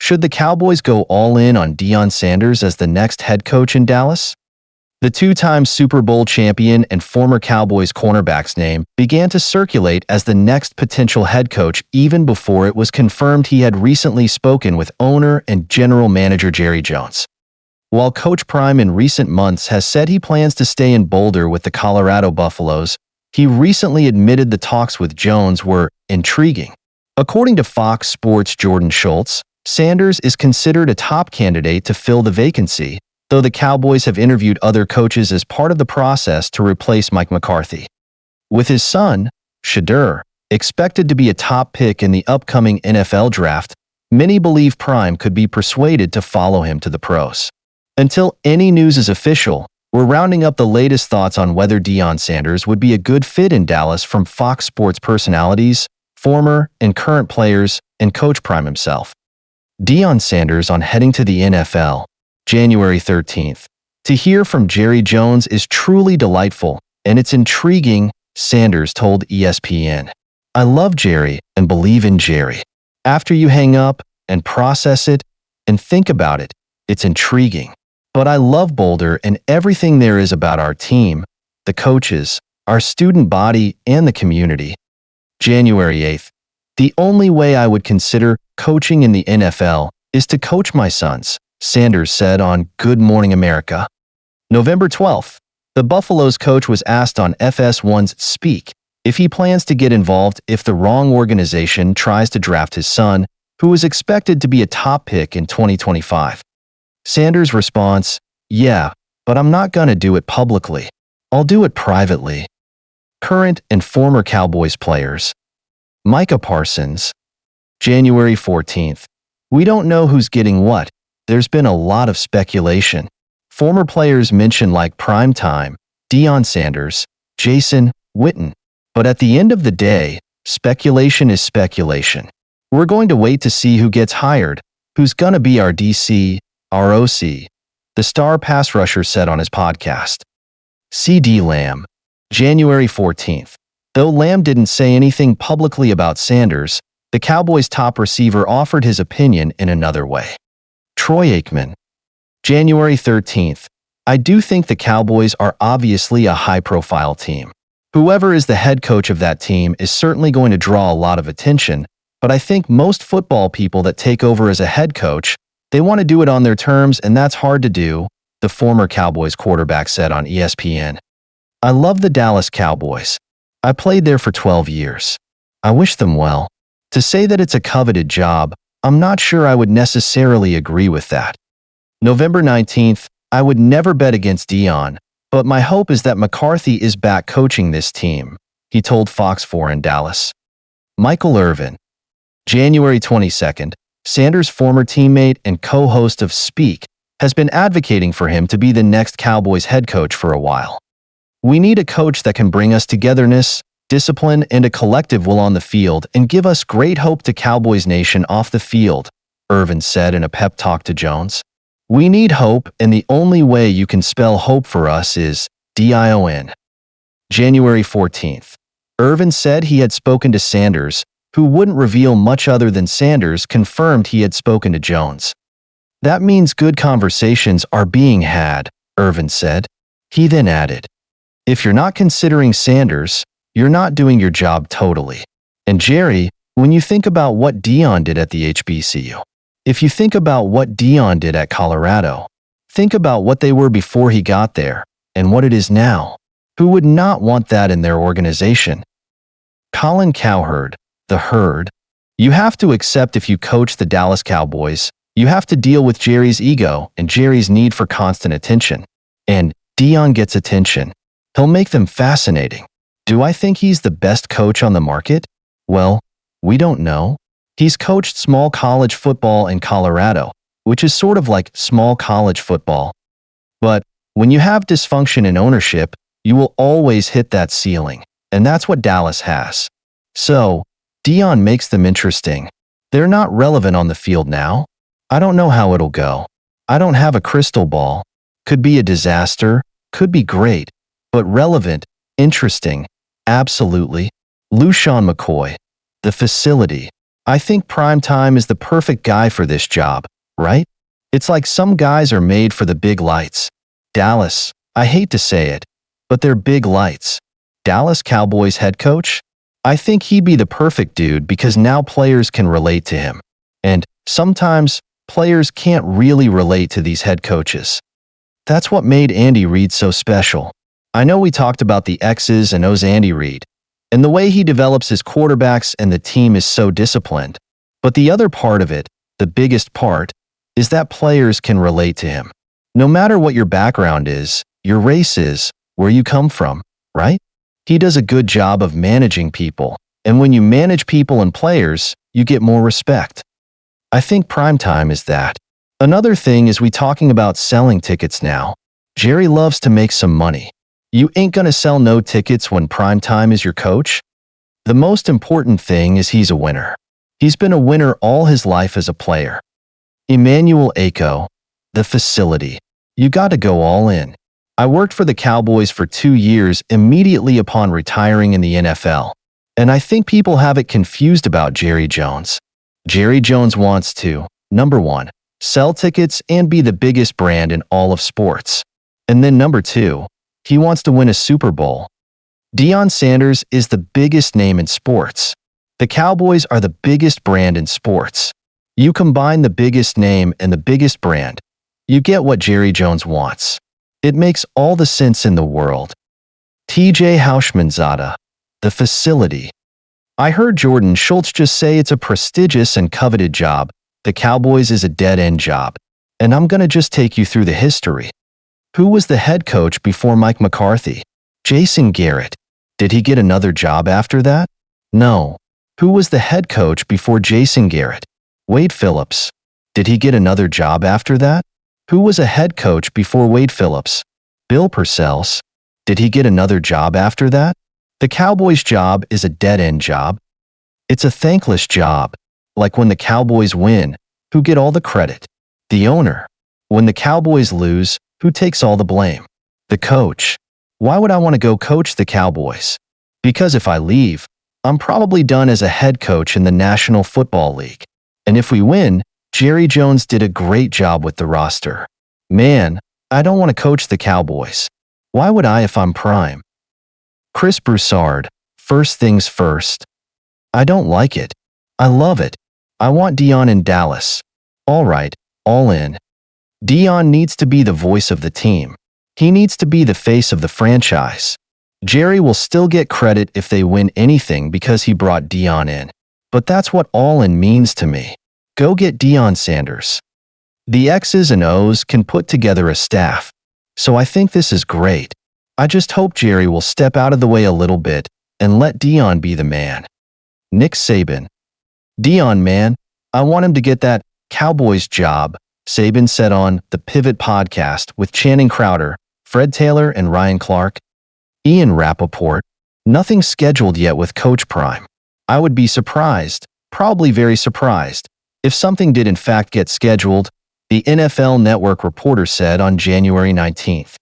Should the Cowboys go all in on Deion Sanders as the next head coach in Dallas? The two-time Super Bowl champion and former Cowboys cornerback's name began to circulate as the next potential head coach even before it was confirmed he had recently spoken with owner and general manager Jerry Jones. While Coach Prime in recent months has said he plans to stay in Boulder with the Colorado Buffaloes, he recently admitted the talks with Jones were intriguing. According to Fox Sports' Jordan Schultz, Sanders is considered a top candidate to fill the vacancy, though the Cowboys have interviewed other coaches as part of the process to replace Mike McCarthy. With his son, Shadur, expected to be a top pick in the upcoming NFL draft, many believe Prime could be persuaded to follow him to the pros. Until any news is official, we're rounding up the latest thoughts on whether Deion Sanders would be a good fit in Dallas from Fox Sports personalities, former and current players, and Coach Prime himself. Deion Sanders on heading to the NFL, January 13th. To hear from Jerry Jones is truly delightful, and it's intriguing, Sanders told ESPN. I love Jerry and believe in Jerry. After you hang up and process it and think about it, it's intriguing. But I love Boulder and everything there is about our team, the coaches, our student body, and the community. January 8th. The only way I would consider coaching in the NFL is to coach my sons, Sanders said on Good Morning America. November 12th. The Buffaloes coach was asked on FS1's Speak if he plans to get involved if the wrong organization tries to draft his son, who is expected to be a top pick in 2025. Sanders' response, yeah, but I'm not gonna do it publicly. I'll do it privately. Current and former Cowboys players. Micah Parsons. January 14th. We don't know who's getting what. There's been a lot of speculation. Former players mentioned like Primetime, Deion Sanders, Jason Witten. But at the end of the day, speculation is speculation. We're going to wait to see who gets hired, who's gonna be our DC, our OC, the star pass rusher said on his podcast. CeeDee Lamb. January 14th. Though Lamb didn't say anything publicly about Sanders, the Cowboys' top receiver offered his opinion in another way. Troy Aikman. January 13th. I do think the Cowboys are obviously a high-profile team. Whoever is the head coach of that team is certainly going to draw a lot of attention, but I think most football people that take over as a head coach, they want to do it on their terms, and that's hard to do, the former Cowboys quarterback said on ESPN. I love the Dallas Cowboys. I played there for 12 years. I wish them well. To say that it's a coveted job, I'm not sure I would necessarily agree with that. November 19th, I would never bet against Deion, but my hope is that McCarthy is back coaching this team, he told Fox 4 in Dallas. Michael Irvin. January 22nd, Sanders' former teammate and co-host of Speak has been advocating for him to be the next Cowboys head coach for a while. We need a coach that can bring us togetherness, discipline, and a collective will on the field and give us great hope to Cowboys Nation off the field, Irvin said in a pep talk to Jones. We need hope, and the only way you can spell hope for us is DION. January 14th. Irvin said he had spoken to Sanders, who wouldn't reveal much other than Sanders confirmed he had spoken to Jones. That means good conversations are being had, Irvin said. He then added, if you're not considering Sanders, you're not doing your job totally. And Jerry, when you think about what Deion did at the HBCU, if you think about what Deion did at Colorado, think about what they were before he got there and what it is now. Who would not want that in their organization? Colin Cowherd, the Herd. You have to accept if you coach the Dallas Cowboys, you have to deal with Jerry's ego and Jerry's need for constant attention. And Deion gets attention. He'll make them fascinating. Do I think he's the best coach on the market? Well, we don't know. He's coached small college football in Colorado, which is sort of like small college football. But when you have dysfunction in ownership, you will always hit that ceiling, and that's what Dallas has. So, Deion makes them interesting. They're not relevant on the field now. I don't know how it'll go. I don't have a crystal ball. Could be a disaster, could be great. But relevant, interesting, absolutely. LeSean McCoy. The facility. I think Prime Time is the perfect guy for this job, right? It's like some guys are made for the big lights. Dallas, I hate to say it, but they're big lights. Dallas Cowboys head coach? I think he'd be the perfect dude because now players can relate to him. And sometimes, players can't really relate to these head coaches. That's what made Andy Reid so special. I know we talked about the X's and O's Andy Reid, and the way he develops his quarterbacks and the team is so disciplined. But the other part of it, the biggest part, is that players can relate to him. No matter what your background is, your race is, where you come from, right? He does a good job of managing people, and when you manage people and players, you get more respect. I think primetime is that. Another thing is we talking about selling tickets now. Jerry loves to make some money. You ain't gonna sell no tickets when primetime is your coach. The most important thing is he's a winner. He's been a winner all his life as a player. Emmanuel Acho, the facility. You gotta go all in. I worked for the Cowboys for 2 years immediately upon retiring in the NFL. And I think people have it confused about Jerry Jones. Jerry Jones wants to, number 1, sell tickets and be the biggest brand in all of sports. And then number 2, he wants to win a Super Bowl. Deion Sanders is the biggest name in sports. The Cowboys are the biggest brand in sports. You combine the biggest name and the biggest brand, you get what Jerry Jones wants. It makes all the sense in the world. TJ Houshmandzadeh, the facility. I heard Jordan Schultz just say it's a prestigious and coveted job. The Cowboys is a dead-end job. And I'm gonna just take you through the history. Who was the head coach before Mike McCarthy? Jason Garrett. Did he get another job after that? No. Who was the head coach before Jason Garrett? Wade Phillips. Did he get another job after that? Who was a head coach before Wade Phillips? Bill Parcells. Did he get another job after that? The Cowboys' job is a dead-end job. It's a thankless job. Like when the Cowboys win, who get all the credit? The owner. When the Cowboys lose, who takes all the blame? The coach. Why would I want to go coach the Cowboys? Because if I leave, I'm probably done as a head coach in the National Football League. And if we win, Jerry Jones did a great job with the roster. Man, I don't want to coach the Cowboys. Why would I if I'm prime? Chris Broussard, first things first. I don't like it. I love it. I want Deion in Dallas. All right, all in. Deion needs to be the voice of the team. He needs to be the face of the franchise. Jerry will still get credit if they win anything because he brought Deion in. But that's what all in means to me. Go get Deion Sanders. The X's and O's can put together a staff. So I think this is great. I just hope Jerry will step out of the way a little bit and let Deion be the man. Nick Saban. Deion, man, I want him to get that Cowboys job, Saban said on the Pivot podcast with Channing Crowder, Fred Taylor, and Ryan Clark. Ian Rappaport. Nothing scheduled yet with Coach Prime. I would be surprised, probably very surprised, if something did in fact get scheduled, the NFL Network reporter said on January 19th.